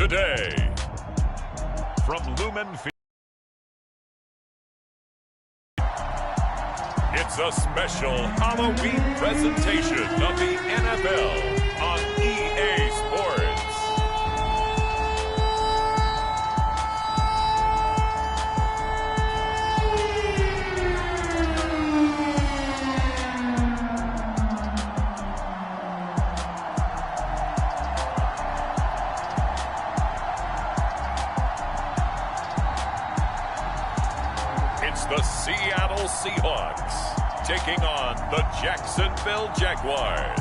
Today, from Lumen Field, it's a special Halloween presentation of the NFL on EA Sports. It's the Seattle Seahawks taking on the Jacksonville Jaguars.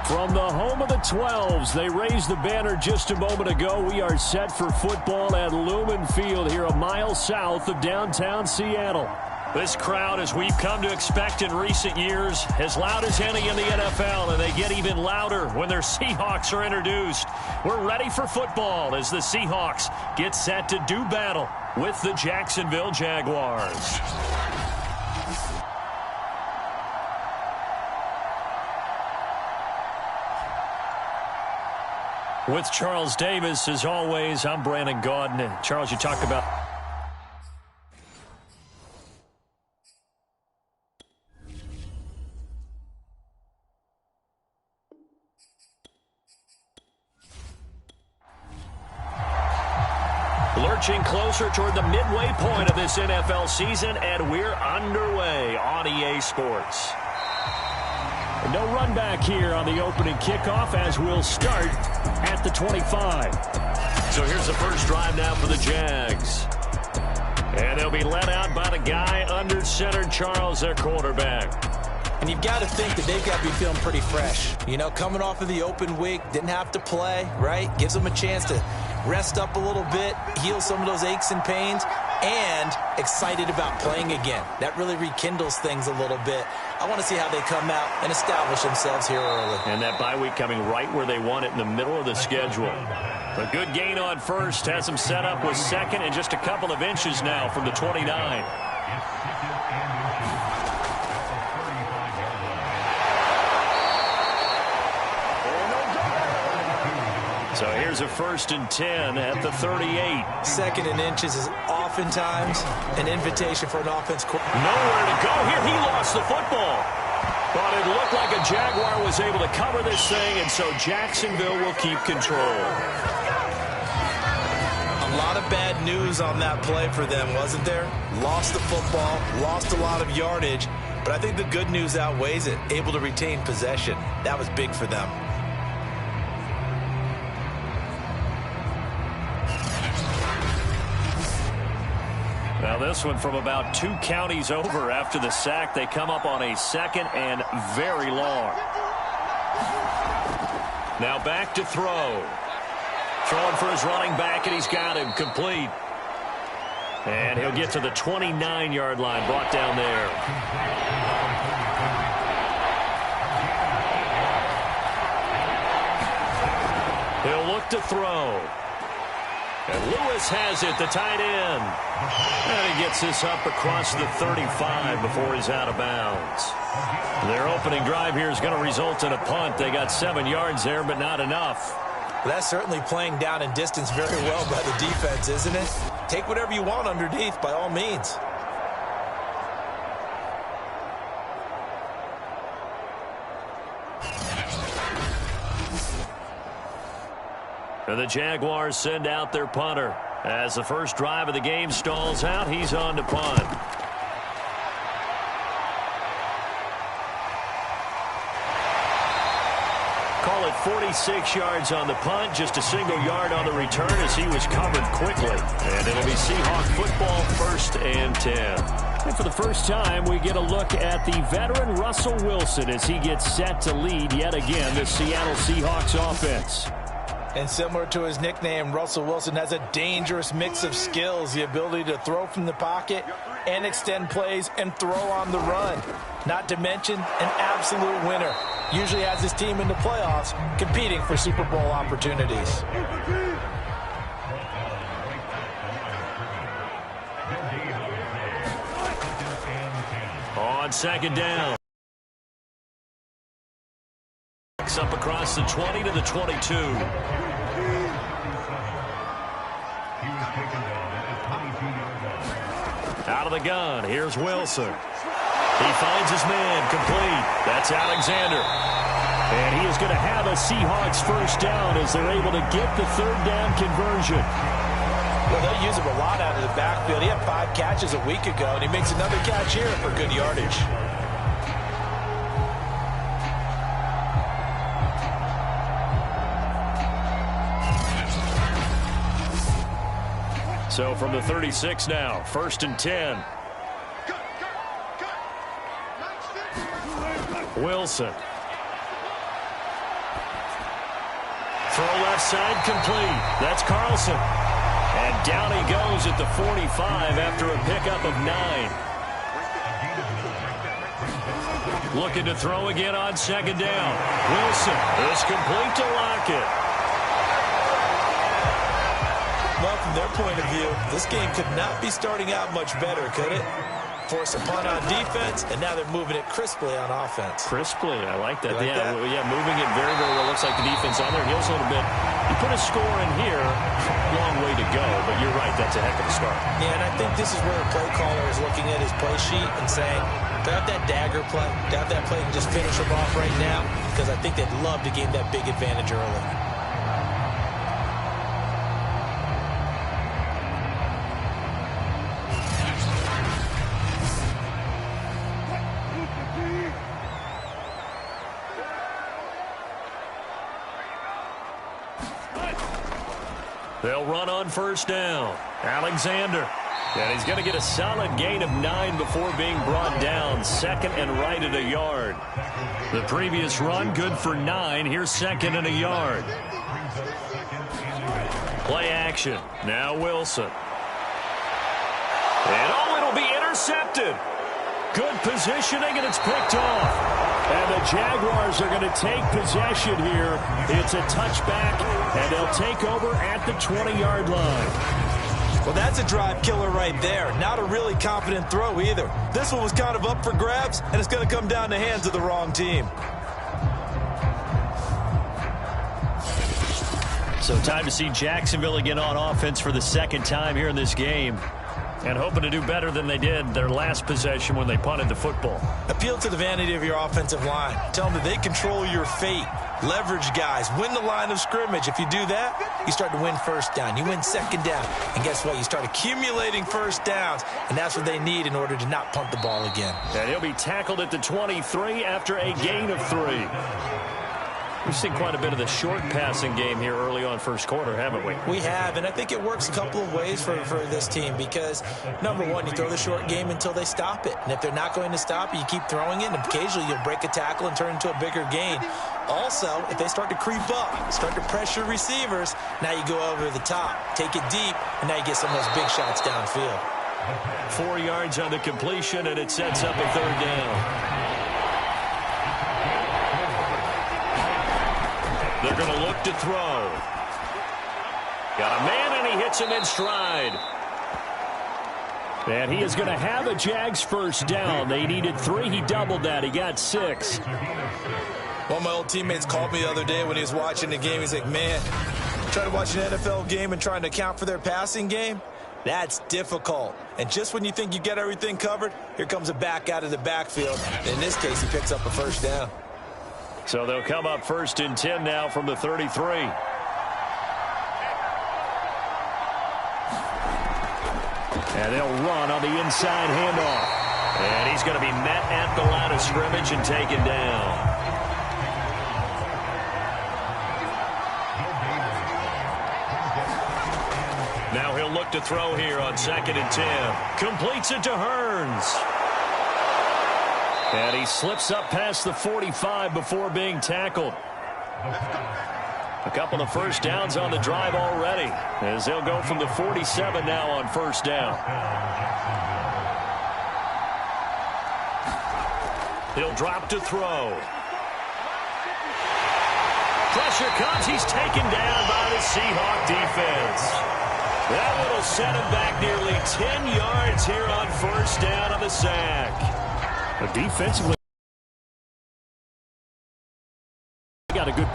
From the home of the 12s, they raised the banner just a moment ago. We are set for football at Lumen Field here a mile south of downtown Seattle. This crowd, as we've come to expect in recent years, as loud as any in the NFL, and they get even louder when their Seahawks are introduced. We're ready for football as the Seahawks get set to do battle with the Jacksonville Jaguars. With Charles Davis, as always, I'm Brandon Gaudin. Charles, you talked about lurching closer toward the midway point of this NFL season, and we're underway on EA Sports. No run back here on the opening kickoff as we'll start at the 25. So here's the first drive now for the Jags. And they'll be led out by the guy under center, Charles, their quarterback. And you've got to think that they've got to be feeling pretty fresh. You know, coming off of the open week, didn't have to play, right? Gives them a chance to rest up a little bit, heal some of those aches and pains, and excited about playing again. That really rekindles things a little bit. I want to see how they come out and establish themselves here early. And that bye week coming right where they want it, in the middle of the schedule. A good gain on first has them set up with second and just a couple of inches now from the 29. So here's a 1st and 10 at the 38. Second and inches is oftentimes an invitation for an offense. Nowhere to go here. He lost the football. But it looked like a Jaguar was able to cover this thing, and so Jacksonville will keep control. A lot of bad news on that play for them, wasn't there? Lost the football, lost a lot of yardage, but I think the good news outweighs it. Able to retain possession. That was big for them. Now this one from about 2 counties over after the sack. They come up on a second and very long. Now back to throw. Throwing for his running back, and he's got him complete. And he'll get to the 29-yard line, brought down there. He'll look to throw. And Lewis has it, the tight end. And he gets this up across the 35 before he's out of bounds. Their opening drive here is going to result in a punt. They got 7 yards there, but not enough. Well, that's certainly playing down in distance very well by the defense, isn't it? Take whatever you want underneath, by all means. And the Jaguars send out their punter. As the first drive of the game stalls out, he's on to punt. Call it 46 yards on the punt, just a single yard on the return as he was covered quickly. And it'll be Seahawk football, 1st and 10. And for the first time, we get a look at the veteran Russell Wilson as he gets set to lead yet again the Seattle Seahawks offense. And similar to his nickname, Russell Wilson has a dangerous mix of skills, the ability to throw from the pocket and extend plays and throw on the run. Not to mention an absolute winner. Usually has his team in the playoffs competing for Super Bowl opportunities. On 2nd down. Seahawks up across the 20 to the 22. Out of the gun, here's Wilson. He finds his man, complete. That's Alexander. And he is going to have a Seahawks first down as they're able to get the third down conversion. Well, they'll use him a lot out of the backfield. He had 5 catches a week ago, and he makes another catch here for good yardage. So from the 36 now, 1st and 10. Wilson. Throw left side complete. That's Carlson. And down he goes at the 45 after a pickup of 9. Looking to throw again on 2nd down. Wilson is complete to Lockett. Well, from their point of view, this game could not be starting out much better, could it? Force a punt on defense, and now they're moving it crisply on offense. Crisply, I like that. Like that? Yeah, moving it very, very well. Looks like the defense on there. Heels a little bit. You put a score in here, long way to go, but you're right, that's a heck of a start. Yeah, and I think this is where a play caller is looking at his play sheet and saying, grab that dagger play, grab that play and just finish them off right now, because I think they'd love to gain that big advantage early. They'll run on 1st down. Alexander. And he's going to get a solid gain of 9 before being brought down. 2nd and right at a yard. The previous run, good for 9. Here's 2nd and a yard. Play action. Now Wilson. And it'll be intercepted. Good positioning, and it's picked off. And the Jaguars are going to take possession here. It's a touchback, and they'll take over at the 20-yard line. Well, that's a drive killer right there. Not a really confident throw either. This one was kind of up for grabs, and it's going to come down the hands of the wrong team. So time to see Jacksonville again on offense for the 2nd time here in this game. And hoping to do better than they did their last possession when they punted the football. Appeal to the vanity of your offensive line. Tell them that they control your fate. Leverage guys. Win the line of scrimmage. If you do that, you start to win 1st down. You win 2nd down. And guess what? You start accumulating 1st downs. And that's what they need in order to not punt the ball again. And he'll be tackled at the 23 after a gain of 3. We've seen quite a bit of the short passing game here early on 1st quarter, haven't we? We have, and I think it works a couple of ways for this team because, number one, you throw the short game until they stop it. And if they're not going to stop it, you keep throwing it, and occasionally you'll break a tackle and turn into a bigger gain. Also, if they start to creep up, start to pressure receivers, now you go over the top, take it deep, and now you get some of those big shots downfield. 4 yards on the completion, and it sets up a 3rd down. They're going to look to throw. Got a man, and he hits him in stride. And he is going to have a Jags first down. They needed 3. He doubled that. He got 6. One of my old teammates called me the other day when he was watching the game. He's like, man, trying to watch an NFL game and trying to account for their passing game, that's difficult. And just when you think you get everything covered, here comes a back out of the backfield. And in this case, he picks up a 1st down. So they'll come up 1st and 10 now from the 33. And they'll run on the inside handoff. And he's going to be met at the line of scrimmage and taken down. Now he'll look to throw here on 2nd and 10. Completes it to Hearns. And he slips up past the 45 before being tackled. A couple of 1st downs on the drive already, as they'll go from the 47 now on 1st down. He'll drop to throw. Pressure comes. He's taken down by the Seahawk defense. That one will set him back nearly 10 yards here on 1st down on the sack. Defensively,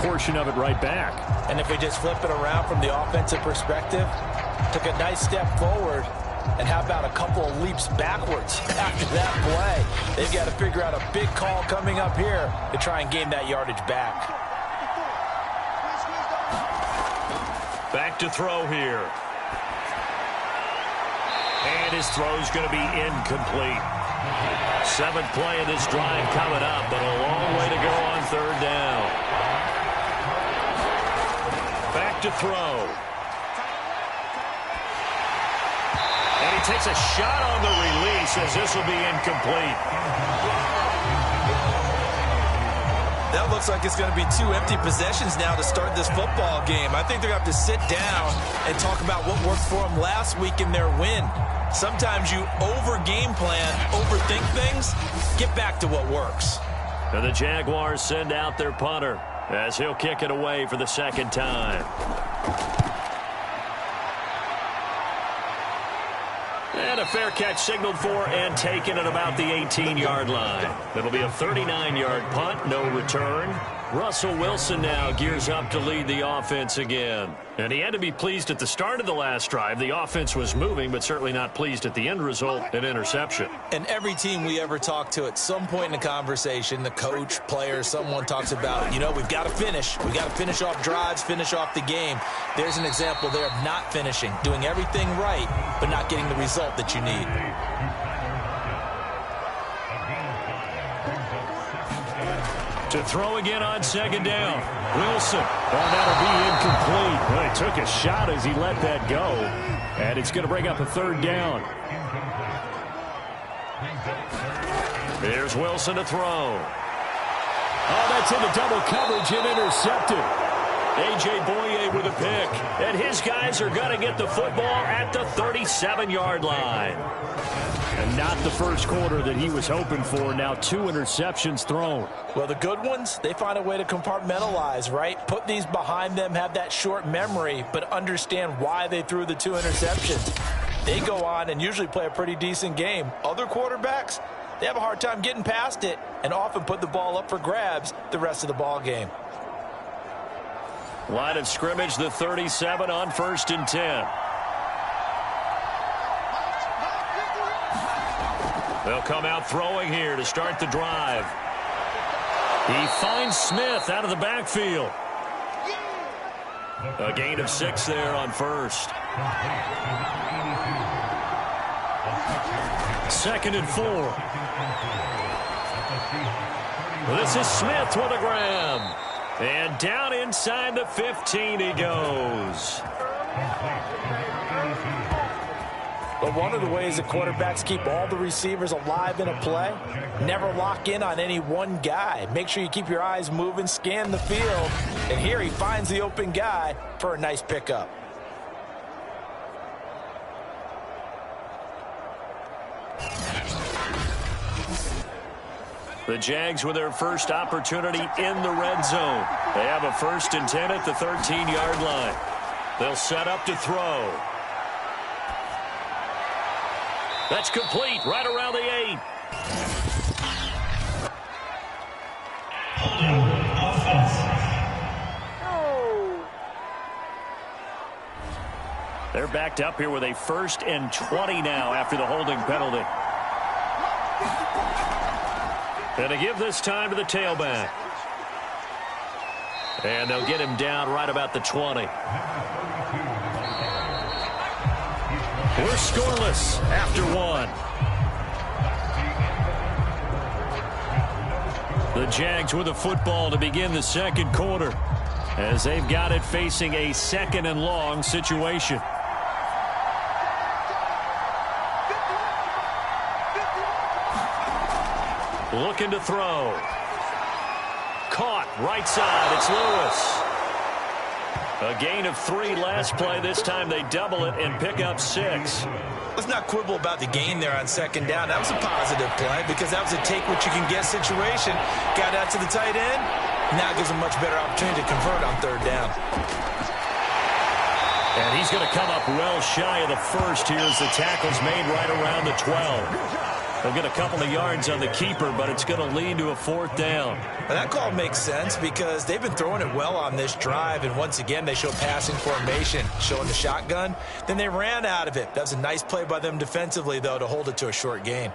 portion of it right back. And if we just flip it around from the offensive perspective, took a nice step forward, and how about a couple of leaps backwards after that play? They've got to figure out a big call coming up here to try and gain that yardage back. Back to throw here. And his throw's going to be incomplete. 7th play of this drive coming up, but a long way to go on 3rd down. Back to throw. And he takes a shot on the release as this will be incomplete. That looks like it's going to be 2 empty possessions now to start this football game. I think they're going to have to sit down and talk about what worked for them last week in their win. Sometimes you over-game plan, overthink things. Get back to what works. And the Jaguars send out their punter as he'll kick it away for the 2nd time. And a fair catch signaled for and taken at about the 18-yard line. It'll be a 39-yard punt, no return. Russell Wilson now gears up to lead the offense again. And he had to be pleased at the start of the last drive. The offense was moving, but certainly not pleased at the end result, an interception. And every team we ever talk to at some point in the conversation, the coach, player, someone talks about, you know, we've got to finish. We've got to finish off drives, finish off the game. There's an example there of not finishing, doing everything right, but not getting the result that you need. To throw again on 2nd down. Wilson. Oh, that'll be incomplete. Well, he took a shot as he let that go. And it's going to bring up a 3rd down. Here's Wilson to throw. Oh, that's into double coverage and intercepted. A.J. Boye with a pick. And his guys are going to get the football at the 37-yard line. And not the first quarter that he was hoping for. Now 2 interceptions thrown. Well, the good ones, they find a way to compartmentalize, right? Put these behind them, have that short memory, but understand why they threw the 2 interceptions. They go on and usually play a pretty decent game. Other quarterbacks, they have a hard time getting past it and often put the ball up for grabs the rest of the ball game. Line of scrimmage, the 37 on 1st and 10. They'll come out throwing here to start the drive. He finds Smith out of the backfield. A gain of 6 there on 1st. 2nd and 4. This is Smith with a grab. And down inside the 15 he goes. But one of the ways that quarterbacks keep all the receivers alive in a play, never lock in on any one guy. Make sure you keep your eyes moving, scan the field. And here he finds the open guy for a nice pickup. The Jags with their first opportunity in the red zone. They have a 1st and 10 at the 13-yard line. They'll set up to throw. That's complete right around the 8. They're backed up here with a 1st and 20 now after the holding penalty. And to give this time to the tailback. And they'll get him down right about the 20. We're scoreless after 1. The Jags with the football to begin the 2nd quarter as they've got it facing a 2nd and long situation. Looking to throw. Caught right side. It's Lewis. A gain of 3 last play. This time they double it and pick up 6. Let's not quibble about the gain there on 2nd down. That was a positive play because that was a take-what-you-can-get situation. Got out to the tight end. Now gives a much better opportunity to convert on 3rd down. And he's going to come up well shy of the 1st here as the tackle's made right around the 12. They'll get a couple of yards on the keeper, but it's going to lead to a 4th down. And that call makes sense because they've been throwing it well on this drive, and once again they show passing formation, showing the shotgun. Then they ran out of it. That was a nice play by them defensively, though, to hold it to a short gain.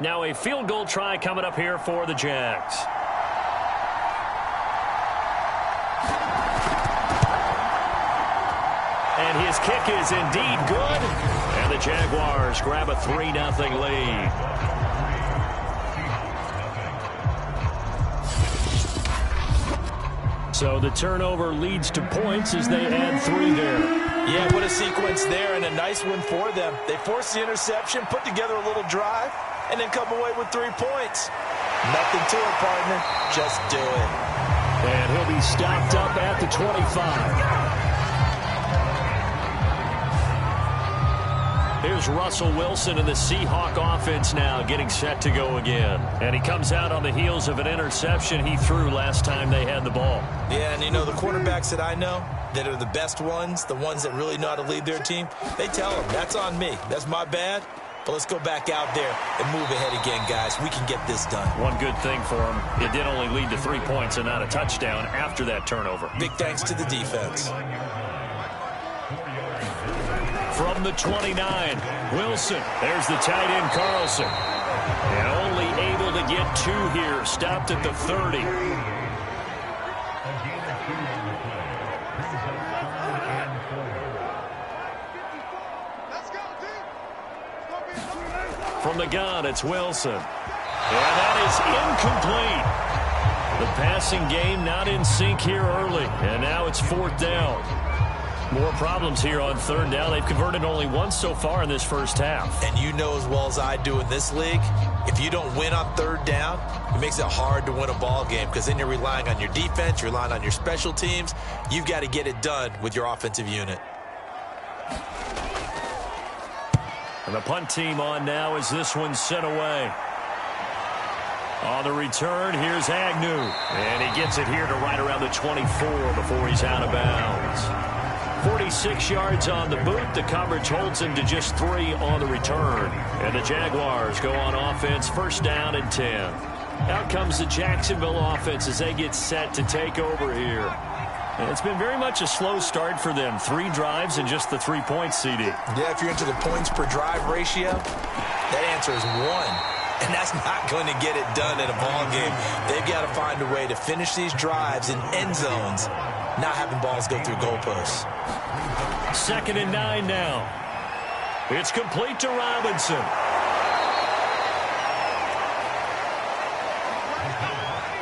Now a field goal try coming up here for the Jags. And his kick is indeed good. And the Jaguars grab a 3-0 lead. So the turnover leads to points as they add 3 there. Yeah, what a sequence there, and a nice one for them. They forced the interception, put together a little drive, and then come away with 3 points. Nothing to it, partner. Just do it. And he'll be stopped up at the 25. Here's Russell Wilson in the Seahawks offense now getting set to go again. And he comes out on the heels of an interception he threw last time they had the ball. Yeah, and you know, the quarterbacks that I know that are the best ones, the ones that really know how to lead their team, they tell them, that's on me. That's my bad. But let's go back out there and move ahead again, guys. We can get this done. One good thing for him, it did only lead to 3 points and not a touchdown after that turnover. Big thanks to the defense. From the 29, Wilson. There's the tight end, Carlson. And only able to get 2 here. Stopped at the 30. From the gun, it's Wilson. And that is incomplete. The passing game not in sync here early. And now it's 4th down. More problems here on 3rd down. They've converted only once so far in this first half. And you know as well as I do in this league, if you don't win on 3rd down, it makes it hard to win a ball game because then you're relying on your defense, you're relying on your special teams. You've got to get it done with your offensive unit. And the punt team on now as this one's sent away. On the return, here's Agnew. And he gets it here to right around the 24 before he's out of bounds. 46 yards on the boot. The coverage holds him to just 3 on the return. And the Jaguars go on offense, 1st down and 10. Out comes the Jacksonville offense as they get set to take over here. And it's been very much a slow start for them. 3 drives and just the 3 points, CD. Yeah, if you're into the points per drive ratio, that answer is 1. And that's not going to get it done in a ball game. They've got to find a way to finish these drives in end zones, not having balls go through goalposts. 2nd and 9 now. It's complete to Robinson.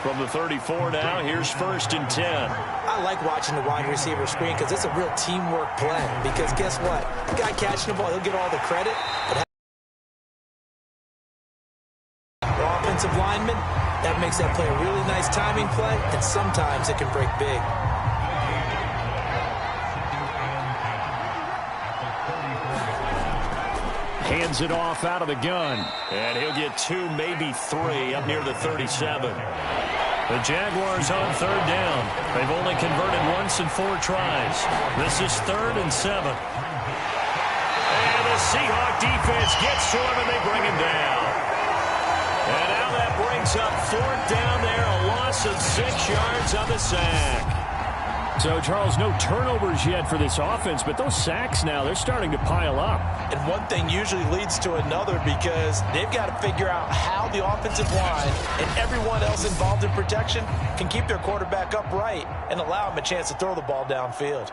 From the 34 now, here's 1st and 10. I like watching the wide receiver screen because it's a real teamwork play. Because guess what? The guy catching the ball, he'll get all the credit. But offensive lineman, that makes that play a really nice timing play, and sometimes it can break big. Hands it off out of the gun. And he'll get 2, maybe 3 up near the 37. The Jaguars on 3rd down. They've only converted once in 4 tries. This is 3rd and 7. And the Seahawks defense gets to him and they bring him down. And now that brings up 4th down there, a loss of 6 yards on the sack. So, Charles, no turnovers yet for this offense, but those sacks now, they're starting to pile up. And one thing usually leads to another because they've got to figure out how the offensive line and everyone else involved in protection can keep their quarterback upright and allow him a chance to throw the ball downfield.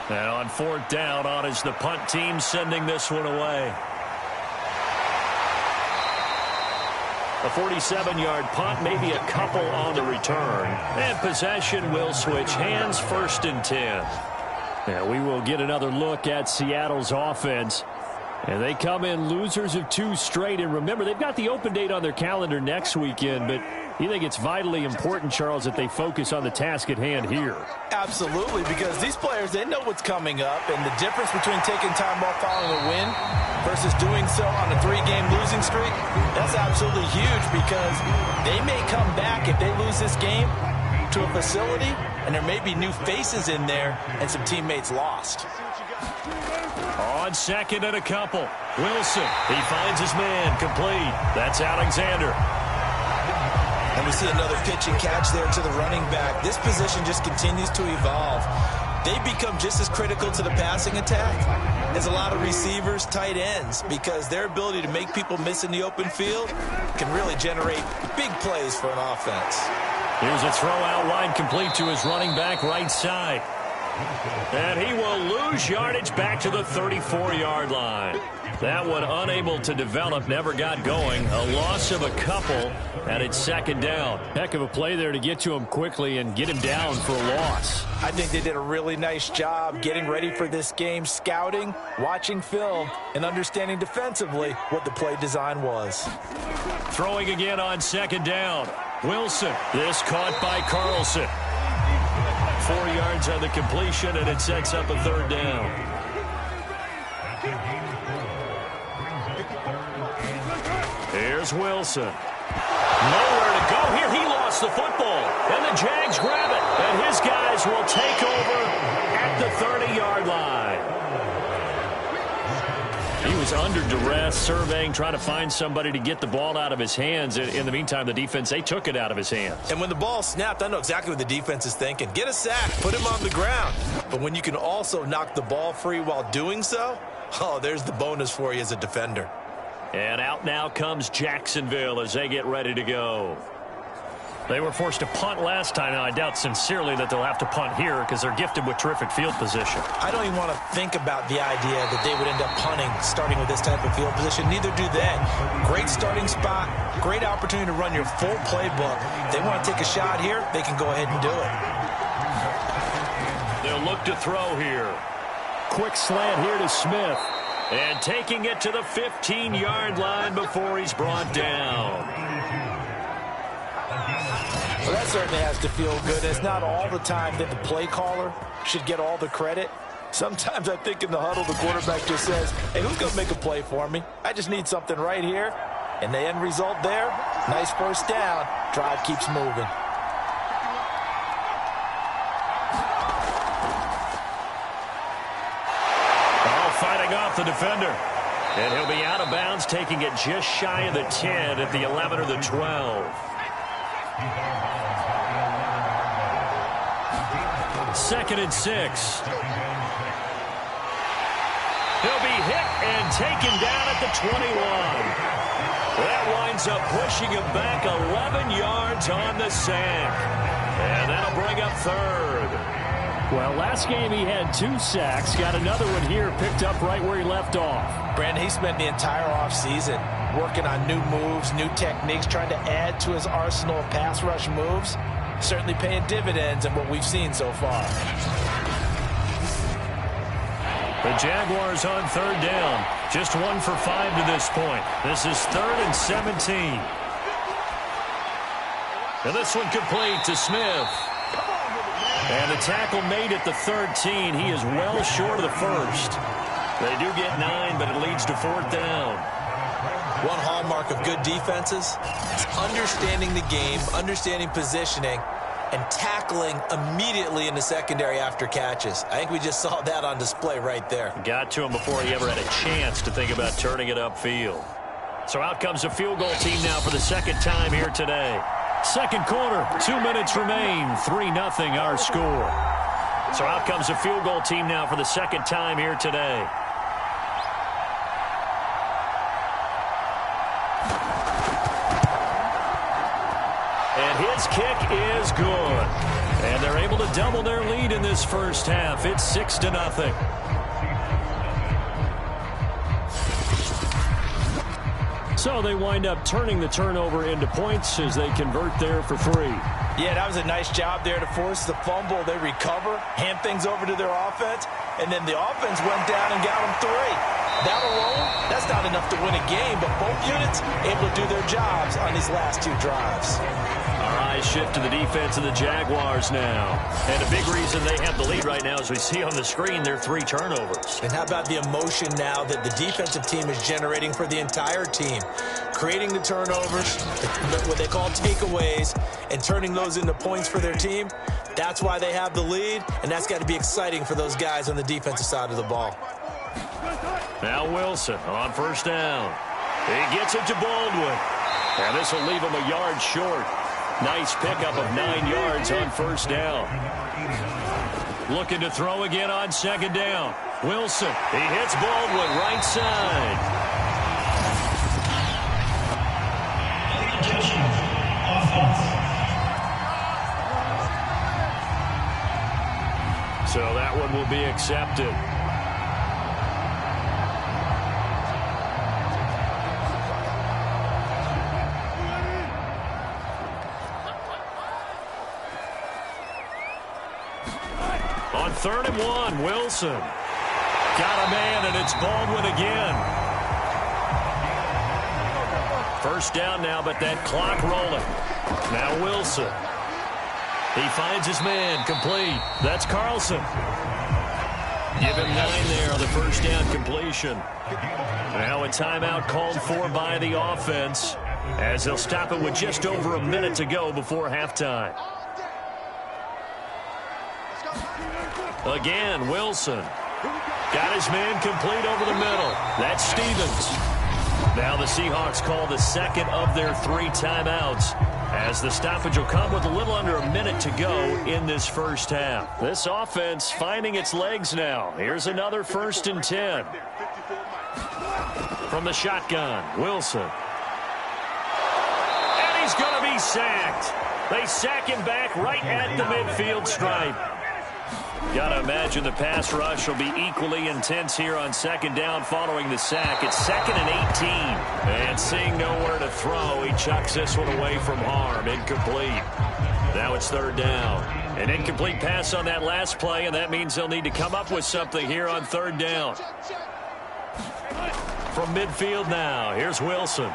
And on 4th down, on is the punt team sending this one away. A 47-yard punt, maybe a couple on the return. And possession will switch hands, 1st and 10. Now we will get another look at Seattle's offense. And they come in losers of 2 straight. And remember, they've got the open date on their calendar next weekend. But you think it's vitally important, Charles, that they focus on the task at hand here? Absolutely, because these players, they know what's coming up. And the difference between taking time off following a win versus doing so on a 3-game losing streak, that's absolutely huge because they may come back if they lose this game to a facility, and there may be new faces in there and some teammates lost. On second and a couple. Wilson, he finds his man, complete. That's Alexander. And we see another pitch and catch there to the running back. This position just continues to evolve. They become just as critical to the passing attack as a lot of receivers, tight ends, because their ability to make people miss in the open field can really generate big plays for an offense. Here's a throw out wide, complete to his running back right side. And he will lose yardage back to the 34-yard line. That one unable to develop, never got going. A loss of a couple, and it's second down. Heck of a play there to get to him quickly and get him down for a loss. I think they did a really nice job getting ready for this game, scouting, watching film, and understanding defensively what the play design was. Throwing again on second down. Wilson, this caught by Carlson. 4 yards on the completion, and it sets up a third down. Here's Wilson. Nowhere to go here. He lost the football, and the Jags grab it, and his guys will take over at the 30-yard line. He was under duress, surveying, trying to find somebody to get the ball out of his hands. In the meantime, the defense, they took it out of his hands. And when the ball snapped, I know exactly what the defense is thinking. Get a sack, put him on the ground. But when you can also knock the ball free while doing so, oh, there's the bonus for you as a defender. And out now comes Jacksonville as they get ready to go. They were forced to punt last time. Now, I doubt sincerely that they'll have to punt here because they're gifted with terrific field position. I don't even want to think about the idea that they would end up punting starting with this type of field position. Neither do they. Great starting spot, great opportunity to run your full playbook. If they want to take a shot here, they can go ahead and do it. They'll look to throw here. Quick slant here to Smith. And taking it to the 15-yard line before he's brought down. Well, that certainly has to feel good. It's not all the time that the play caller should get all the credit. Sometimes I think in the huddle, the quarterback just says, hey, who's going to make a play for me? I just need something right here. And the end result there, nice first down. Drive keeps moving. Fighting off the defender. And he'll be out of bounds, taking it just shy of the 10 at the 11 or the 12. Second and 6. He'll be hit and taken down at the 21. That winds up pushing him back 11 yards on the sack. And that'll bring up third. Well, last game he had 2 sacks. Got another one here, picked up right where he left off. Brandon, he spent the entire offseason working on new moves, new techniques, trying to add to his arsenal of pass rush moves. Certainly paying dividends in what we've seen so far. The Jaguars on third down. Just 1 for 5 to this point. This is 3rd and 17. And this one complete to Smith. And the tackle made at the 13. He is well short of the first. They do get 9, but it leads to 4th down. One hallmark of good defenses is understanding the game, understanding positioning, and tackling immediately in the secondary after catches. I think we just saw that on display right there. Got to him before he ever had a chance to think about turning it upfield. So out comes a field goal team now for the second time here today. Second quarter, 2 minutes remain, 3-0 our score. So out comes a field goal team now for the second time here today. And his kick is good. And they're able to double their lead in this first half. It's 6-0. So they wind up turning the turnover into points as they convert there for 3. Yeah, that was a nice job there to force the fumble. They recover, hand things over to their offense, and then the offense went down and got them 3. That alone, that's not enough to win a game, but both units able to do their jobs on these last 2 drives. Our eyes shift to the defense of the Jaguars now. And a big reason they have the lead right now, as we see on the screen, their 3 turnovers. And how about the emotion now that the defensive team is generating for the entire team? Creating the turnovers, what they call takeaways, and turning those into points for their team. That's why they have the lead, and that's got to be exciting for those guys on the defensive side of the ball. Now Wilson on first down. He gets it to Baldwin. And this will leave him a yard short. Nice pickup of 9 yards on first down. Looking to throw again on second down. Wilson, he hits Baldwin right side. So that one will be accepted. On 3rd and 1, Wilson. Got a man, and it's Baldwin again. First down now, but that clock rolling. Now Wilson. He finds his man, complete. That's Carlson. Give him 9 there on the first down completion. Now a timeout called for by the offense, as they'll stop it with just over a minute to go before halftime. Again, Wilson. Got his man complete over the middle. That's Stevens. Now the Seahawks call the second of their 3 timeouts, as the stoppage will come with a little under a minute to go in this first half. This offense finding its legs now. Here's another 1st and 10. From the shotgun, Wilson. And he's going to be sacked. They sack him back right at the midfield stripe. Got to imagine the pass rush will be equally intense here on second down following the sack. It's 2nd and 18. And seeing nowhere to throw, he chucks this one away from harm. Incomplete. Now it's 3rd down. An incomplete pass on that last play, and that means they'll need to come up with something here on 3rd down. From midfield now, here's Wilson.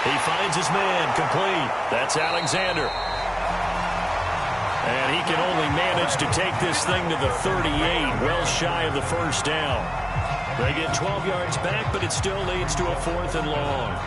He finds his man, complete. That's Alexander. And he can only manage to take this thing to the 38, well shy of the first down. They get 12 yards back, but it still leads to a 4th and long.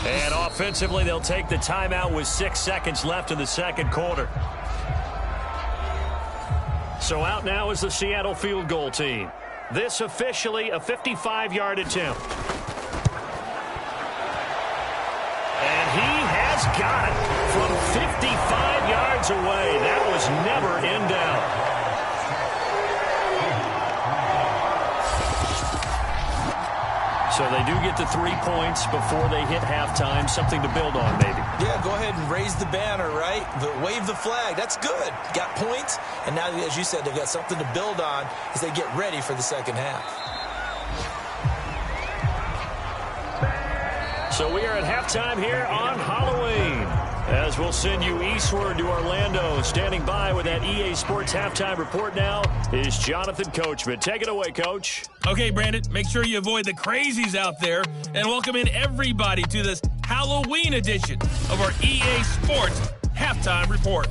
And offensively, they'll take the timeout with 6 seconds left in the second quarter. So out now is the Seattle field goal team. This officially a 55-yard attempt. And he has got it from 55 yards away. That was never in doubt. So they do get the 3 points before they hit halftime. Something to build on, maybe. Yeah, go ahead and raise the banner, right? Wave the flag. That's good. Got points. And now, as you said, they've got something to build on as they get ready for the second half. So we are at halftime here on Halloween, as we'll send you eastward to Orlando. Standing by with that EA Sports halftime report now is Jonathan Coachman. Take it away, Coach. Okay, Brandon, make sure you avoid the crazies out there and welcome in everybody to this Halloween edition of our EA Sports halftime report.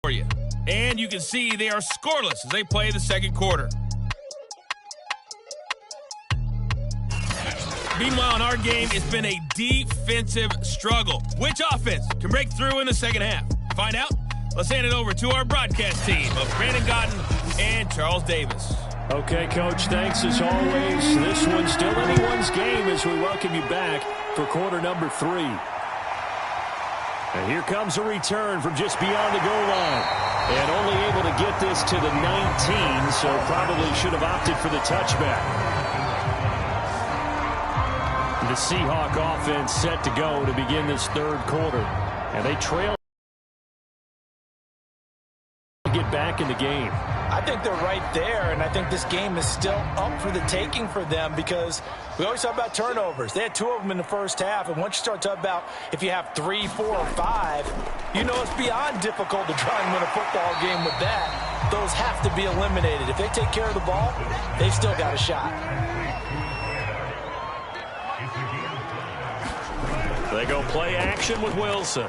You. And you can see they are scoreless as they play the second quarter. Meanwhile, in our game, it's been a defensive struggle. Which offense can break through in the second half? To find out, let's hand it over to our broadcast team of Brandon Gotten and Charles Davis. Okay, Coach, thanks as always. This one's still anyone's game as we welcome you back for quarter number 3. And here comes a return from just beyond the goal line. And only able to get this to the 19, so probably should have opted for the touchback. The Seahawk offense set to go to begin this third quarter. And they trail to get back in the game. I think they're right there, and I think this game is still up for the taking for them because we always talk about turnovers. They had 2 of them in the first half, and once you start talking about if you have 3, 4, or 5, you know it's beyond difficult to try and win a football game with that. Those have to be eliminated. If they take care of the ball, they've still got a shot. They go play action with Wilson.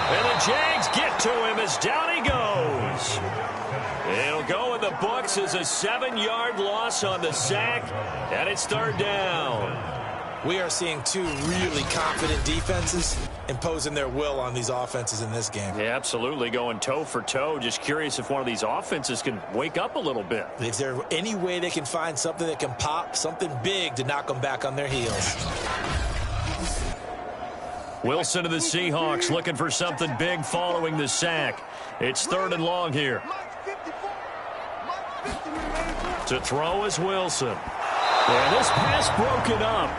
And the Jags get to him as down he goes. It'll go in the books as a 7-yard loss on the sack, and it's third down. We are seeing 2 really confident defenses imposing their will on these offenses in this game. Yeah, absolutely, going toe for toe. Just curious if one of these offenses can wake up a little bit. Is there any way they can find something that can pop, something big to knock them back on their heels? Wilson of the Seahawks looking for something big following the sack. It's third and long here. To throw is Wilson. And this pass broken up.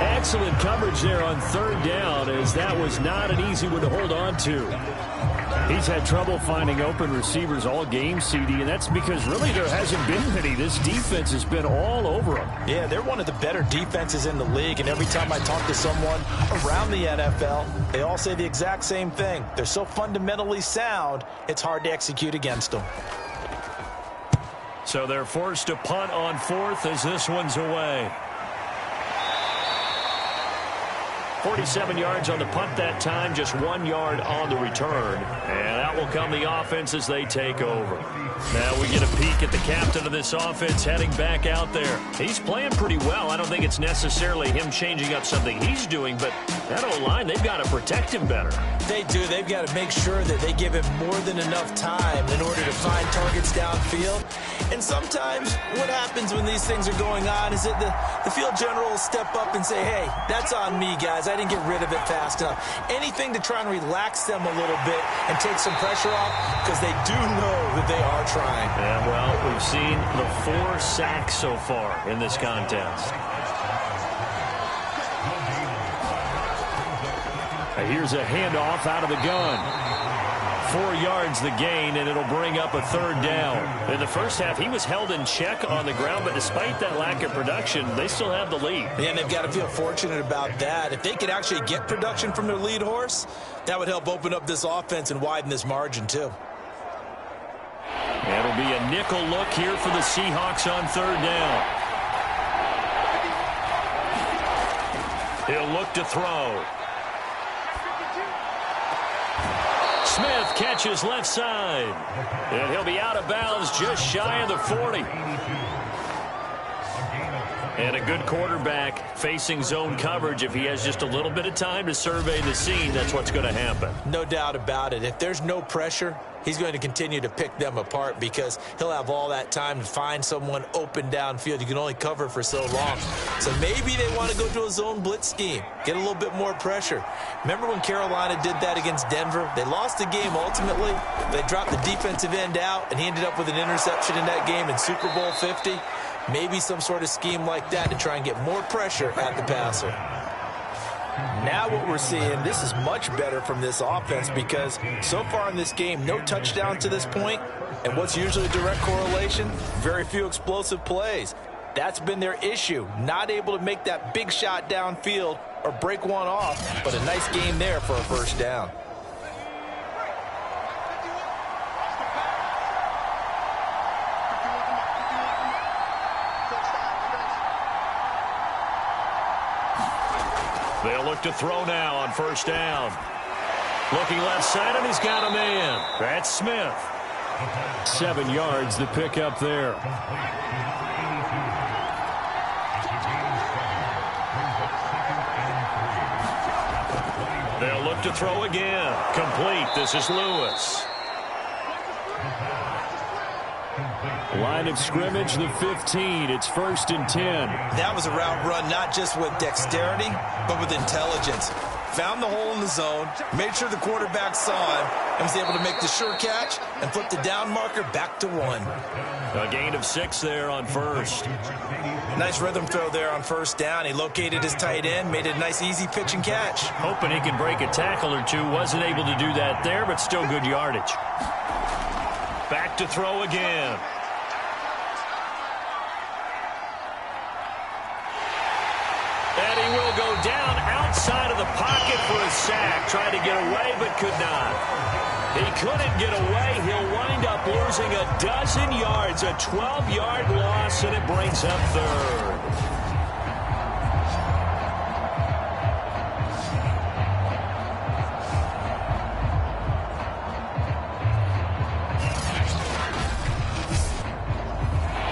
Excellent coverage there on third down, as that was not an easy one to hold on to. He's had trouble finding open receivers all game, CD, and that's because really there hasn't been many. This defense has been all over him. Yeah, they're one of the better defenses in the league, and every time I talk to someone around the NFL, they all say the exact same thing. They're so fundamentally sound, it's hard to execute against them. So they're forced to punt on fourth as this one's away. 47 yards on the punt that time, just 1 yard on the return. And out will come the offense as they take over. Now we get a peek at the captain of this offense heading back out there. He's playing pretty well. I don't think it's necessarily him changing up something he's doing, but that O-line, they've got to protect him better. They do. They've got to make sure that they give him more than enough time in order to find targets downfield. And sometimes what happens when these things are going on is that the field general will step up and say, hey, that's on me, guys. I didn't get rid of it fast enough. Anything to try and relax them a little bit and take some pressure off, because they do know that they are trying. Yeah, well, we've seen the 4 sacks so far in this contest. Here's a handoff out of the gun. 4 yards the gain, and it'll bring up a third down. In the first half, he was held in check on the ground, but despite that lack of production, they still have the lead. Yeah, and they've got to feel fortunate about that. If they could actually get production from their lead horse, that would help open up this offense and widen this margin, too. It'll be a nickel look here for the Seahawks on third down. He'll look to throw. Smith catches left side. And he'll be out of bounds just shy of the 40. And a good quarterback facing zone coverage. If he has just a little bit of time to survey the scene, that's what's going to happen. No doubt about it. If there's no pressure, he's going to continue to pick them apart because he'll have all that time to find someone open downfield. You can only cover for so long. So maybe they want to go to a zone blitz scheme, get a little bit more pressure. Remember when Carolina did that against Denver? They lost the game ultimately. They dropped the defensive end out, and he ended up with an interception in that game in Super Bowl 50. Maybe some sort of scheme like that to try and get more pressure at the passer. Now what we're seeing, this is much better from this offense because so far in this game, no touchdown to this point, and what's usually a direct correlation? Very few explosive plays. That's been their issue, not able to make that big shot downfield or break one off, but a nice game there for a first down. They'll look to throw now on first down. Looking left side, and he's got a man. That's Smith. 7 yards the pick up there. They'll look to throw again. Complete. This is Lewis. Line of scrimmage, the 15. It's 1st and 10. That was a route run not just with dexterity, but with intelligence. found the hole in the zone, made sure the quarterback saw him, and was able to make the sure catch and flip the down marker back to 1. A gain of 6 there on first. Nice rhythm throw there on first down. He located his tight end, made it a nice easy pitch and catch. Hoping he could break a tackle or two. Wasn't able to do that there, but still good yardage. Back to throw again. And he will go down outside of the pocket for a sack. Tried to get away, but could not. He couldn't get away. He'll wind up losing a dozen yards, a 12-yard loss, and it brings up third.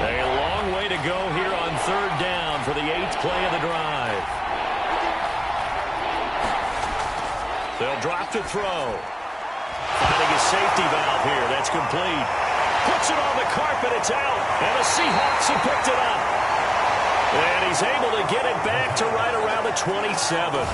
A long way to go here on third down for the 8th play of the drive. They'll drop to throw. Finding a safety valve here. That's complete. Puts it on the carpet. It's out. And the Seahawks have picked it up. And he's able to get it back to right around the 27.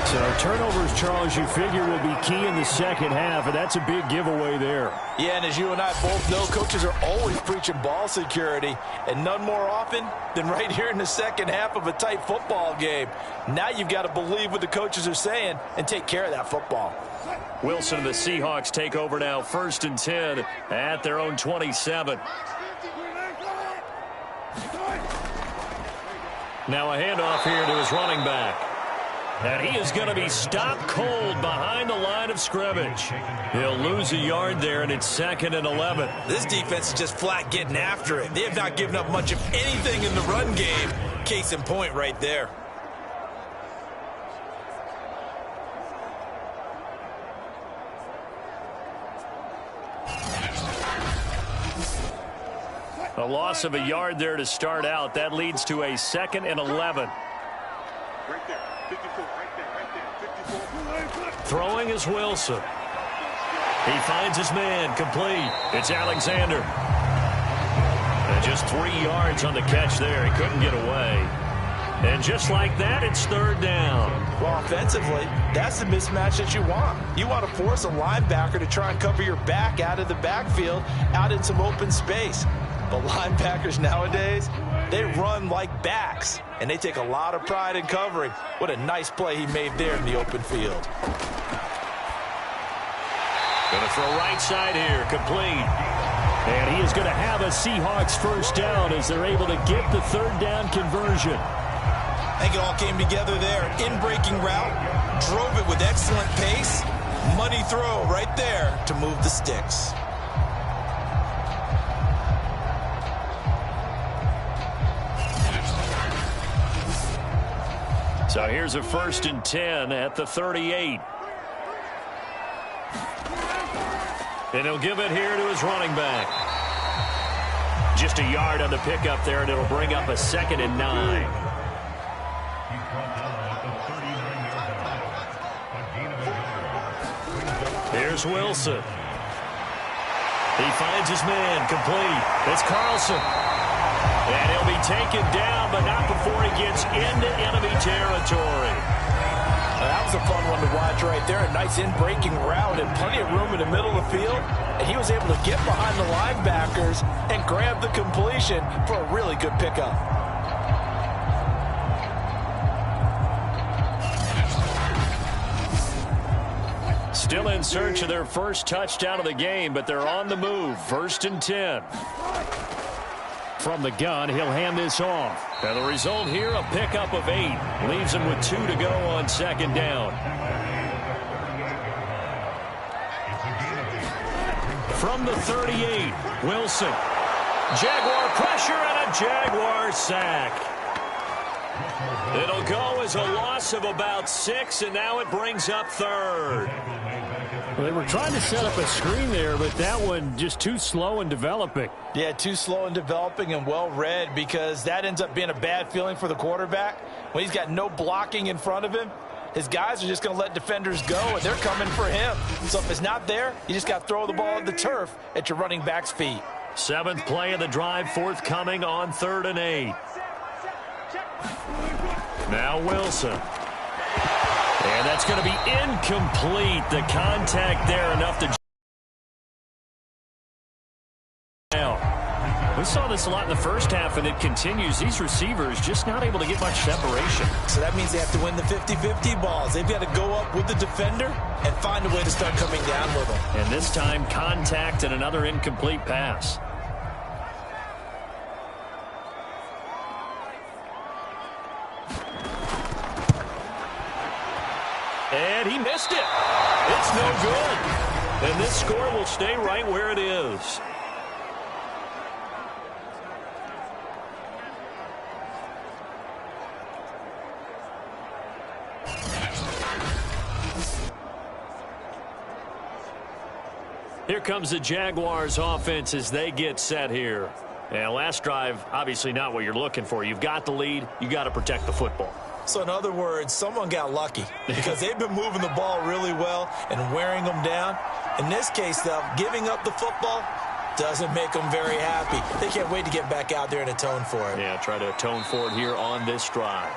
So turnovers, Charles, you figure will be key in the second half, and that's a big giveaway there. Yeah, and as you and I both know, coaches are always preaching ball security, and none more often than right here in the second half of a tight football game. Now you've got to believe what the coaches are saying and take care of that football. Wilson and the Seahawks take over now, 1st and 10 at their own 27. Now a handoff here to his running back. And he is going to be stopped cold behind the line of scrimmage. He'll lose a yard there, and it's 2nd and 11. This defense is just flat getting after it. They have not given up much of anything in the run game. Case in point right there. A loss of a yard there to start out. That leads to a 2nd and 11. Throwing is Wilson. He finds his man, complete. It's Alexander. And just 3 yards on the catch there. He couldn't get away. And just like that, it's 3rd down. Well, offensively, that's the mismatch that you want. You want to force a linebacker to try and cover your back out of the backfield, out in some open space. But linebackers nowadays, they run like backs, and they take a lot of pride in covering. What a nice play he made there in the open field. Going to throw right side here, complete. And he is going to have a Seahawks 1st down as they're able to get the 3rd down conversion. I think it all came together there. In-breaking route, drove it with excellent pace. Money throw right there to move the sticks. So here's a 1st and 10 at the 38. And he'll give it here to his running back. Just a yard on the pickup there, and it'll bring up a 2nd and 9. Here's Wilson. He finds his man, complete. It's Carlson. And he'll be taken down, but not before he gets into enemy territory. That was a fun one to watch right there. A nice in-breaking route and plenty of room in the middle of the field. And he was able to get behind the linebackers and grab the completion for a really good pickup. Still in search of their first touchdown of the game, but they're on the move. 1st and 10. From the gun, he'll hand this off. And the result here, a pickup of 8. Leaves him with 2 to go on 2nd down. From the 38, Wilson. Jaguar pressure and a Jaguar sack. It'll go as a loss of about 6, and now it brings up 3rd. Well, they were trying to set up a screen there, but that one just too slow in developing. Yeah, too slow in developing and well read, because that ends up being a bad feeling for the quarterback. When he's got no blocking in front of him, his guys are just going to let defenders go, and they're coming for him. So if it's not there, you just got to throw the ball at the turf at your running back's feet. 7th play of the drive, forthcoming on 3rd and 8. Now Wilson. And that's going to be incomplete. The contact there enough to... We saw this a lot in the first half, and it continues. These receivers just not able to get much separation. So that means they have to win the 50-50 balls. They've got to go up with the defender and find a way to start coming down with them. And this time, contact and another incomplete pass. And he missed it. It's no good. And this score will stay right where it is. Here comes the Jaguars offense as they get set here. And last drive, obviously not what you're looking for. You've got the lead. You got to protect the football. So in other words, someone got lucky because they've been moving the ball really well and wearing them down. In this case, though, giving up the football doesn't make them very happy. They can't wait to get back out there and atone for it. Yeah, try to atone for it here on this drive.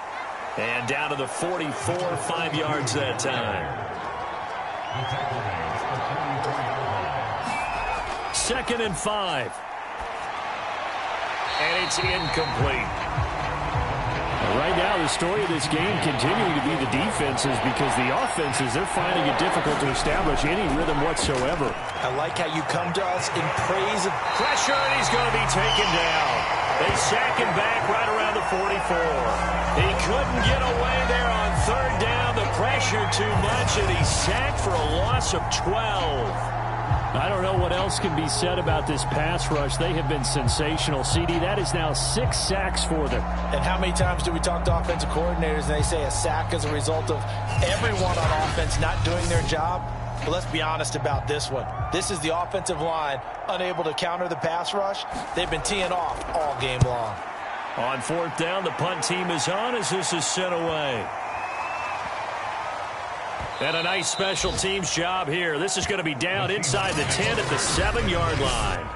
And down to the 44, 5 yards that time. 2nd and 5. And it's incomplete. Right now, the story of this game continuing to be the defenses because the offenses, they're finding it difficult to establish any rhythm whatsoever. I like how you come to us in praise of pressure, and he's going to be taken down. They sack him back right around the 44. He couldn't get away there on 3rd down. The pressure too much, and he's sacked for a loss of 12. I don't know what else can be said about this pass rush. They have been sensational. CD, that is now 6 sacks for them. And how many times do we talk to offensive coordinators and they say a sack is a result of everyone on offense not doing their job? But let's be honest about this one. This is the offensive line unable to counter the pass rush. They've been teeing off all game long. On 4th down, the punt team is on as this is sent away. And a nice special teams job here. This is going to be down inside the 10 at the 7-yard line.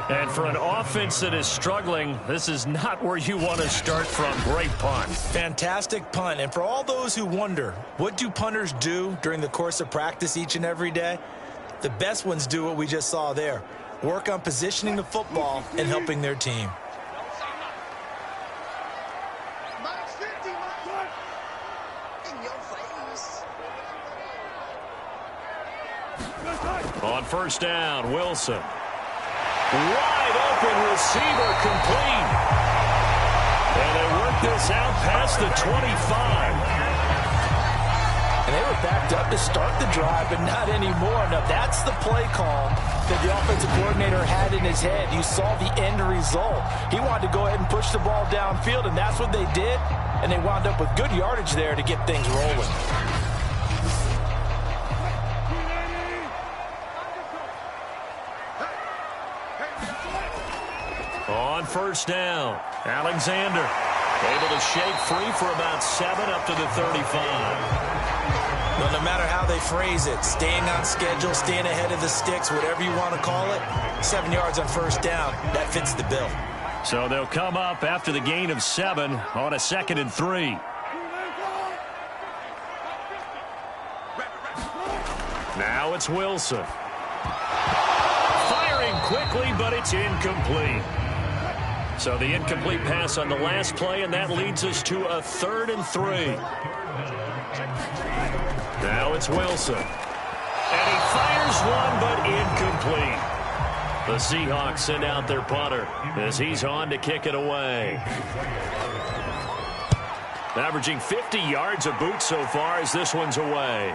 And for an offense that is struggling, this is not where you want to start from. Great punt. Fantastic punt. And for all those who wonder, what do punters do during the course of practice each and every day? The best ones do what we just saw there. Work on positioning the football and helping their team. On 1st down, Wilson. Wide open receiver complete. And they work this out past the 25. And they were backed up to start the drive, but not anymore. Now, that's the play call that the offensive coordinator had in his head. You saw the end result. He wanted to go ahead and push the ball downfield, and that's what they did. And they wound up with good yardage there to get things rolling. On 1st down, Alexander able to shake free for about 7 up to the 35. Well, no matter how they phrase it, staying on schedule, staying ahead of the sticks, whatever you want to call it, 7 yards on 1st down, that fits the bill. So they'll come up after the gain of 7 on a 2nd and 3. Now it's Wilson. Firing quickly, but it's incomplete. So the incomplete pass on the last play, and that leads us to a 3rd and 3. Now it's Wilson. And he fires one, but incomplete. The Seahawks send out their punter as he's on to kick it away. Averaging 50 yards a boot so far as this one's away.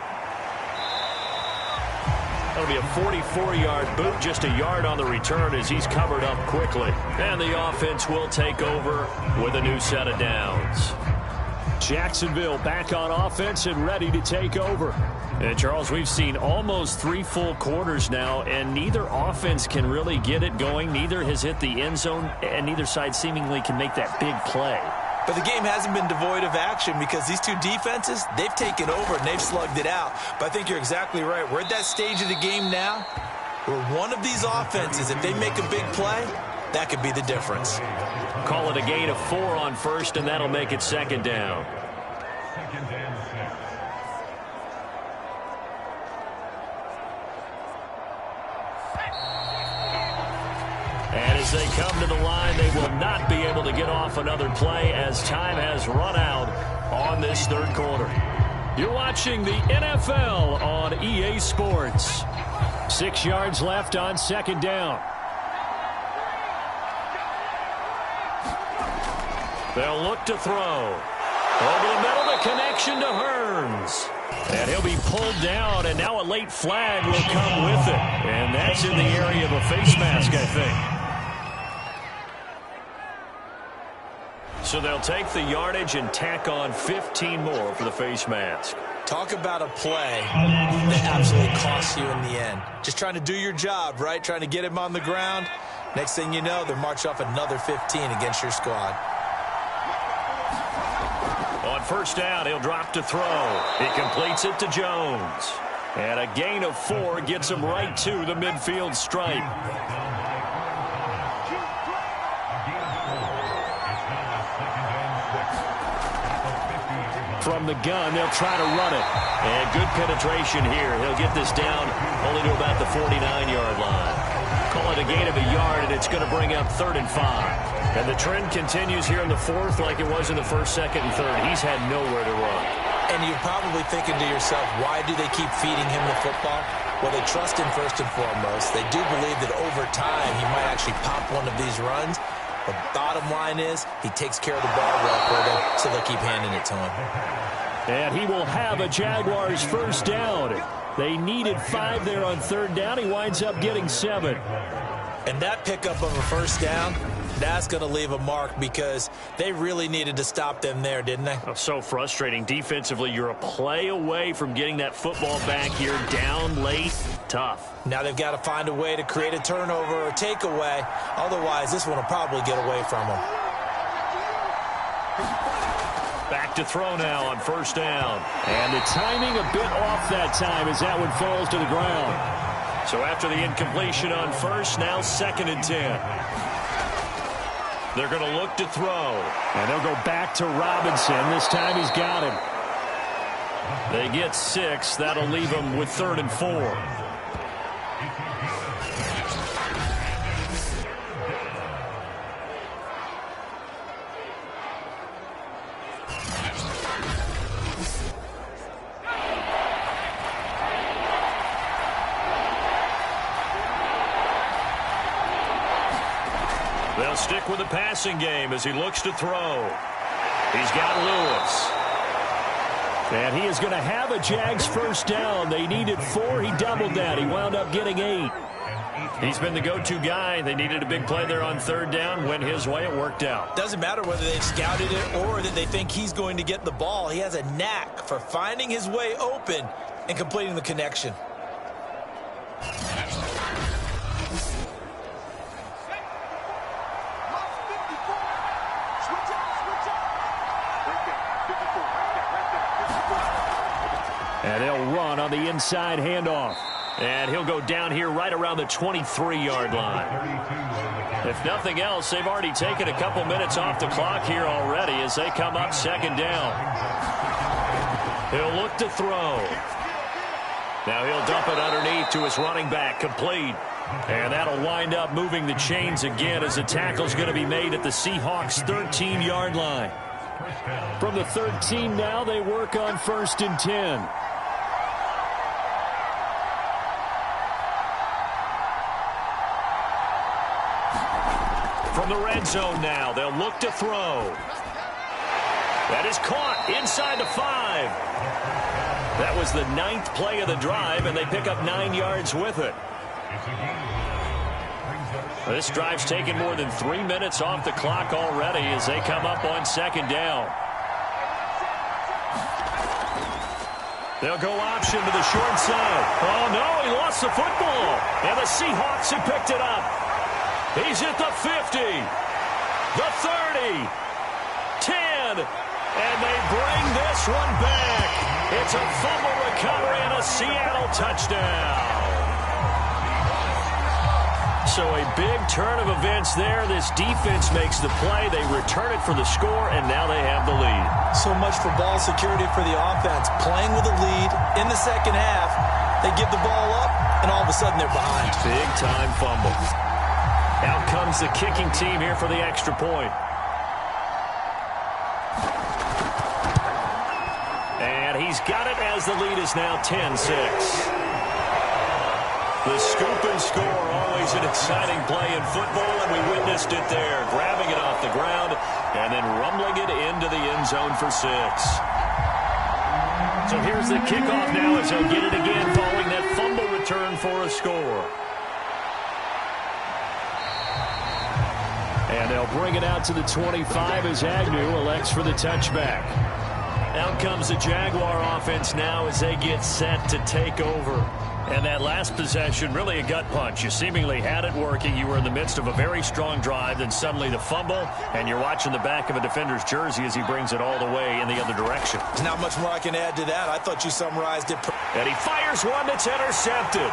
That'll be a 44-yard boot, just a yard on the return as he's covered up quickly. And the offense will take over with a new set of downs. Jacksonville back on offense and ready to take over. And, Charles, we've seen almost 3 full quarters now, and neither offense can really get it going. Neither has hit the end zone, and neither side seemingly can make that big play. But the game hasn't been devoid of action because these two defenses, they've taken over and they've slugged it out. But I think you're exactly right. We're at that stage of the game now where one of these offenses, if they make a big play, that could be the difference. Call it a gain of 4 on 1st, and that'll make it 2nd down. as they come to the line. They will not be able to get off another play as time has run out on this third quarter. You're watching the NFL on EA Sports. 6 yards left on second down. They'll look to throw. Over the middle, the connection to Hearns. And he'll be pulled down, and now a late flag will come with it. And that's in the area of a face mask, I think. So they'll take the yardage and tack on 15 more for the face mask. Talk about a play that absolutely costs you in the end. Just trying to do your job, right? Trying to get him on the ground. Next thing you know, they're march off another 15 against your squad. On first down, he'll drop to throw. He completes it to Jones. And a gain of 4 gets him right to the midfield stripe. From the gun, they'll try to run it. And good penetration here. He'll get this down only to about the 49-yard line. Call it a gain of a yard, and it's going to bring up 3rd and 5. And the trend continues here in the 4th like it was in the 1st, 2nd, and 3rd. He's had nowhere to run. And you're probably thinking to yourself, why do they keep feeding him the football? Well, they trust him first and foremost. They do believe that over time he might actually pop one of these runs. The bottom line is he takes care of the ball well for them, so they'll keep handing it to him. And he will have a Jaguars first down. They needed 5 there on 3rd down. He winds up getting 7. And that pickup of a first down, that's going to leave a mark because they really needed to stop them there, didn't they? Oh, so frustrating. Defensively, you're a play away from getting that football back here. Down late, tough. Now they've got to find a way to create a turnover or takeaway. Otherwise, this one will probably get away from them. Back to throw now on first down. And the timing a bit off that time as that one falls to the ground. So after the incompletion on first, now 2nd and 10. They're going to look to throw. And they'll go back to Robinson. This time he's got him. They get 6. That'll leave them with 3rd and 4. They'll stick with the passing game as he looks to throw. He's got Lewis. And he is going to have a Jags first down. They needed 4. He doubled that. He wound up getting 8. He's been the go-to guy. They needed a big play there on 3rd down. Went his way. It worked out. Doesn't matter whether they've scouted it or that they think he's going to get the ball. He has a knack for finding his way open and completing the connection. And they'll run on the inside handoff. And he'll go down here right around the 23-yard line. If nothing else, they've already taken a couple minutes off the clock here already as they come up 2nd down. He'll look to throw. Now he'll dump it underneath to his running back, complete. And that'll wind up moving the chains again as the tackle's going to be made at the Seahawks' 13-yard line. From the 13 now, they work on 1st and 10. From the red zone now, they'll look to throw. That is caught inside the 5. That was the 9th play of the drive, and they pick up 9 yards with it. This drive's taken more than 3 minutes off the clock already as they come up on 2nd down. They'll go option to the short side. Oh, no, he lost the football. And the Seahawks have picked it up. He's at the 50, the 30, 10, and they bring this one back. It's a fumble recovery and a Seattle touchdown. So a big turn of events there. This defense makes the play. They return it for the score, and now they have the lead. So much for ball security for the offense. Playing with a lead in the second half. They give the ball up, and all of a sudden they're behind. Big-time fumble. Out comes the kicking team here for the extra point. And he's got it as the lead is now 10-6. The scoop and score, always an exciting play in football, and we witnessed it there, grabbing it off the ground and then rumbling it into the end zone for 6. So here's the kickoff now as he'll get it again following that fumble return for a score. And they'll bring it out to the 25 as Agnew elects for the touchback. Out comes the Jaguar offense now as they get set to take over. And that last possession, really a gut punch. You seemingly had it working. You were in the midst of a very strong drive. Then suddenly the fumble, and you're watching the back of a defender's jersey as he brings it all the way in the other direction. There's not much more I can add to that. I thought you summarized it. And he fires one that's intercepted.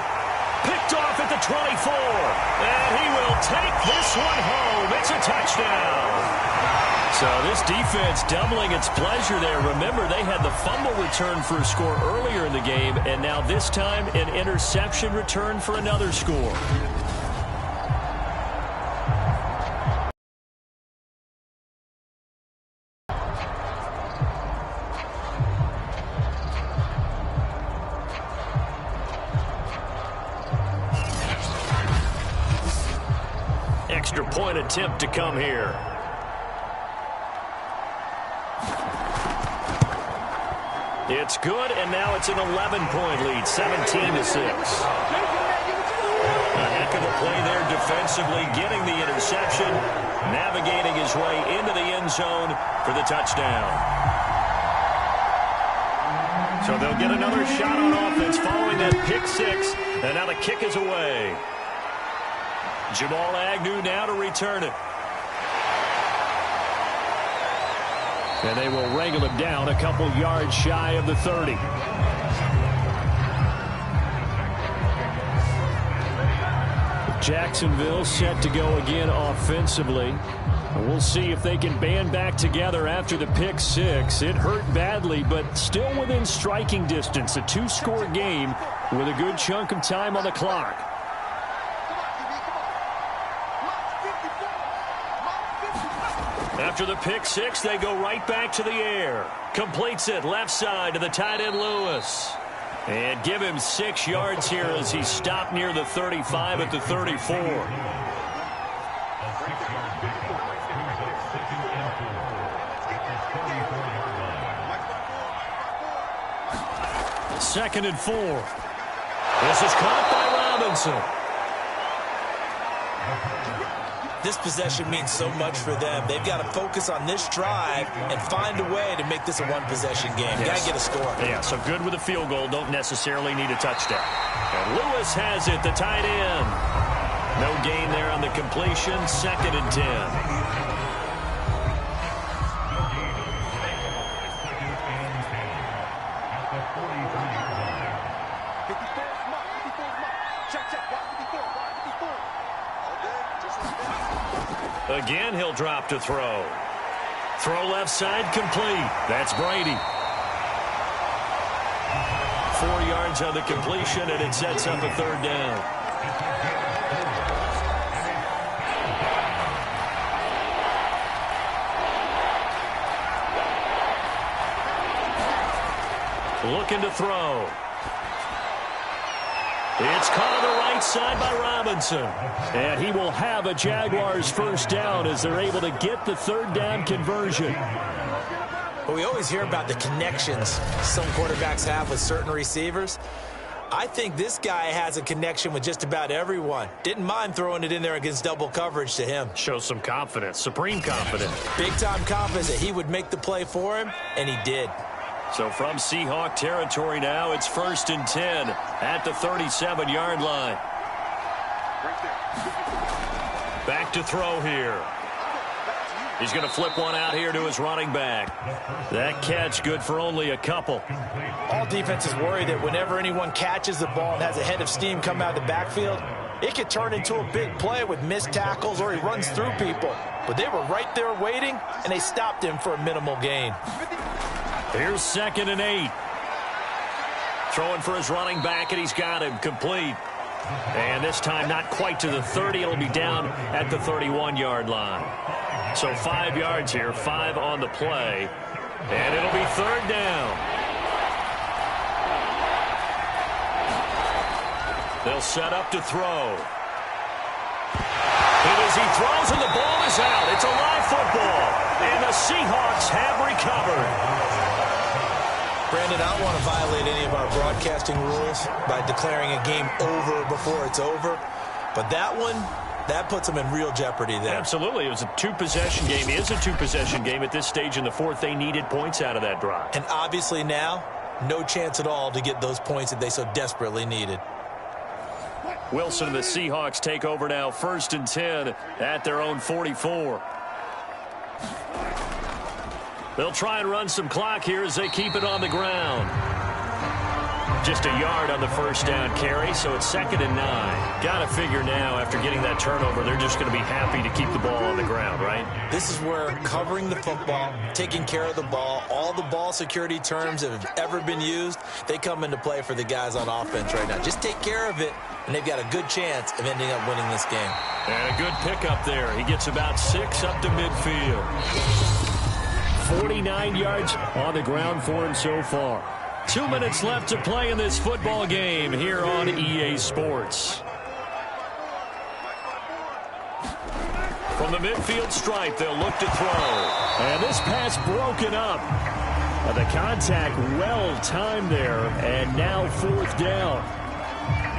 Picked off at the 24. And he will take this one home. It's a touchdown. So this defense doubling its pleasure there. Remember, they had the fumble return for a score earlier in the game, and now this time an interception return for another score. Extra point attempt to come here. It's good, and now it's an 11-point lead, 17-6. A heck of a play there defensively, getting the interception, navigating his way into the end zone for the touchdown. So they'll get another shot on offense following that pick 6, and now the kick is away. Jamal Agnew now to return it. And they will wrangle him down a couple yards shy of the 30. Jacksonville set to go again offensively. We'll see if they can band back together after the pick 6. It hurt badly, but still within striking distance. A 2-score game with a good chunk of time on the clock. After the pick 6, they go right back to the air. Completes it left side to the tight end Lewis. And give him 6 yards here as he stopped near the 35 at the 34. Second and 4. This is caught by Robinson. This possession means so much for them. They've got to focus on this drive and find a way to make this a one-possession game. Yes. Got to get a score. Yeah, so good with a field goal. Don't necessarily need a touchdown. And Lewis has it, the tight end. No gain there on the completion. Second and 10. Again, he'll drop to throw. Throw left side, complete. That's Brady. 4 yards on the completion, and it sets up a third down. Looking to throw. It's caught on the right side by Robinson. And he will have a Jaguars first down as they're able to get the third down conversion. Well, we always hear about the connections some quarterbacks have with certain receivers. I think this guy has a connection with just about everyone. Didn't mind throwing it in there against double coverage to him. Shows some confidence, supreme confidence. Big-time confidence that he would make the play for him, and he did. So from Seahawk territory now, it's 1st and 10 at the 37-yard line. Back to throw here. He's going to flip one out here to his running back. That catch good for only a couple. All defenses worry that whenever anyone catches the ball and has a head of steam come out of the backfield, it could turn into a big play with missed tackles or he runs through people. But they were right there waiting, and they stopped him for a minimal gain. Here's 2nd and 8. Throwing for his running back, and he's got him complete. And this time not quite to the 30. It'll be down at the 31-yard line. So 5 yards here, 5 on the play. And it'll be third down. They'll set up to throw. As he throws and the ball is out. It's a live football. And the Seahawks have recovered. Brandon, I don't want to violate any of our broadcasting rules by declaring a game over before it's over. But that one, that puts them in real jeopardy there. Absolutely. It was a two-possession game. It is a two-possession game at this stage in the fourth. They needed points out of that drive. And obviously now, no chance at all to get those points that they so desperately needed. Wilson and the Seahawks take over now, 1st and 10 at their own 44. They'll try and run some clock here as they keep it on the ground. Just a yard on the first down carry, so it's 2nd and 9. Got to figure now, after getting that turnover, they're just going to be happy to keep the ball on the ground, right? This is where covering the football, taking care of the ball, all the ball security terms that have ever been used, they come into play for the guys on offense right now. Just take care of it, and they've got a good chance of ending up winning this game. And a good pickup there. He gets about 6 up to midfield. 49 yards on the ground for him so far. 2 minutes left to play in this football game here on EA Sports. From the midfield stripe, they'll look to throw. And this pass broken up. The contact well timed there, and now 4th down.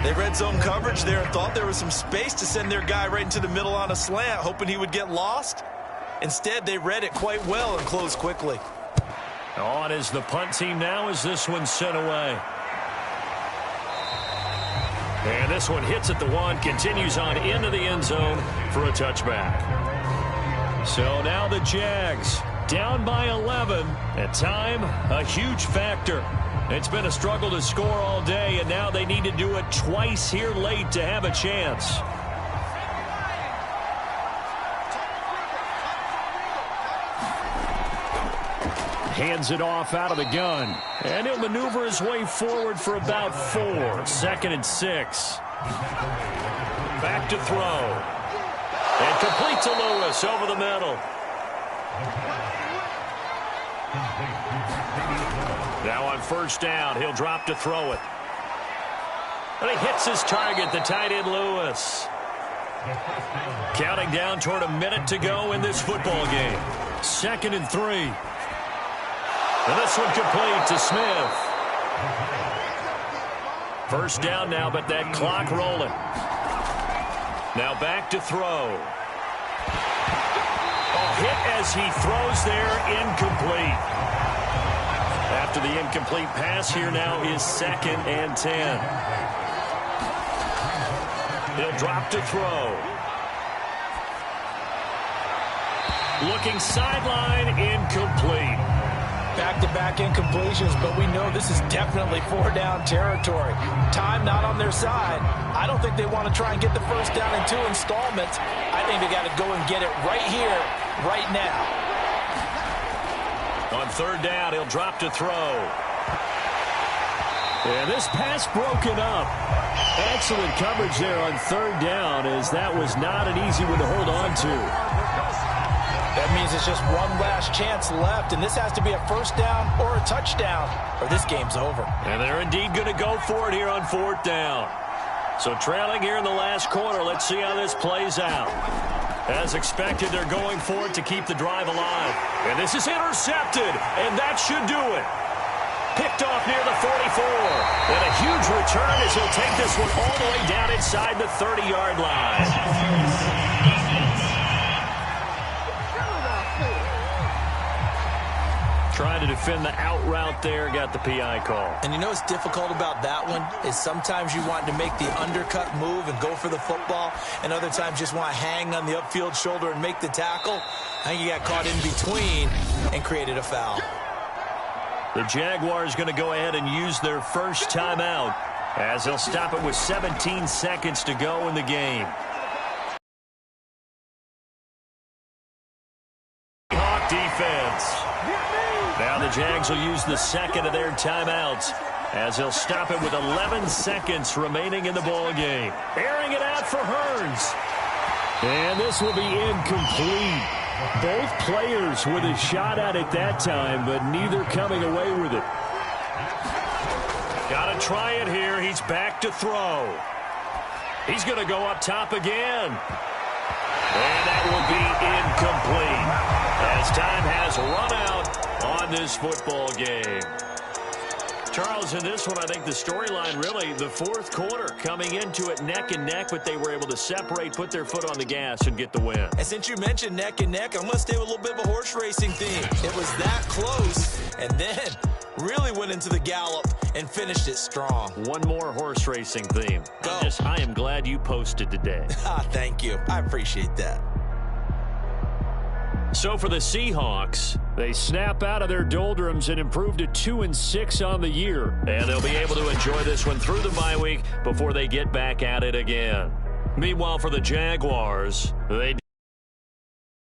They read zone coverage there and thought there was some space to send their guy right into the middle on a slant, hoping he would get lost. Instead, they read it quite well and closed quickly. On is the punt team now as this one's sent away. And this one hits at the 1, continues on into the end zone for a touchback. So now the Jags down by 11. At time, a huge factor. It's been a struggle to score all day, and now they need to do it twice here late to have a chance. Hands it off out of the gun. And he'll maneuver his way forward for about 4. 2nd and 6. Back to throw. And complete to Lewis over the middle. Now on 1st down, he'll drop to throw it. And he hits his target, the tight end Lewis. Counting down toward a minute to go in this football game. 2nd and 3. And this one complete to Smith. 1st down now, but that clock rolling. Now back to throw. Hit as he throws there, incomplete. After the incomplete pass, here now is 2nd and 10. He'll drop to throw. Looking sideline, incomplete. Back-to-back incompletions, but we know this is definitely 4-down territory. Time not on their side. I don't think they want to try and get the 1st down in 2 installments. I think they got to go and get it right here, right now. On 3rd down, he'll drop to throw. And this pass broken up. Excellent coverage there on 3rd down, as that was not an easy one to hold on to. That means it's just one last chance left, and this has to be a 1st down or a touchdown, or this game's over. And they're indeed going to go for it here on 4th down. So trailing here in the last quarter, let's see how this plays out. As expected, they're going for it to keep the drive alive. And this is intercepted, and that should do it. Picked off near the 44. And a huge return as he'll take this one all the way down inside the 30-yard line. Trying to defend the out route there, got the PI call. And you know what's difficult about that one is sometimes you want to make the undercut move and go for the football, and other times just want to hang on the upfield shoulder and make the tackle. I think you got caught in between and created a foul. The Jaguars going to go ahead and use their first timeout as they'll stop it with 17 seconds to go in the game. Hawk defense. Now the Jags will use the 2nd of their timeouts as he'll stop it with 11 seconds remaining in the ball game. Airing it out for Hearns. And this will be incomplete. Both players with a shot at it that time, but neither coming away with it. Got to try it here. He's back to throw. He's going to go up top again. And that will be incomplete as time has run out on this football game. Charles, in this one, I think the storyline really, the fourth quarter, coming into it neck and neck, but they were able to separate, put their foot on the gas, and get the win. And since you mentioned neck and neck, I'm going to stay with a little bit of a horse racing theme. It was that close, and then really went into the gallop and finished it strong. One more horse racing theme. I am glad you posted today. Thank you. I appreciate that. So for the Seahawks, they snap out of their doldrums and improve to 2-6 on the year. And they'll be able to enjoy this one through the bye week before they get back at it again. Meanwhile, for the Jaguars, they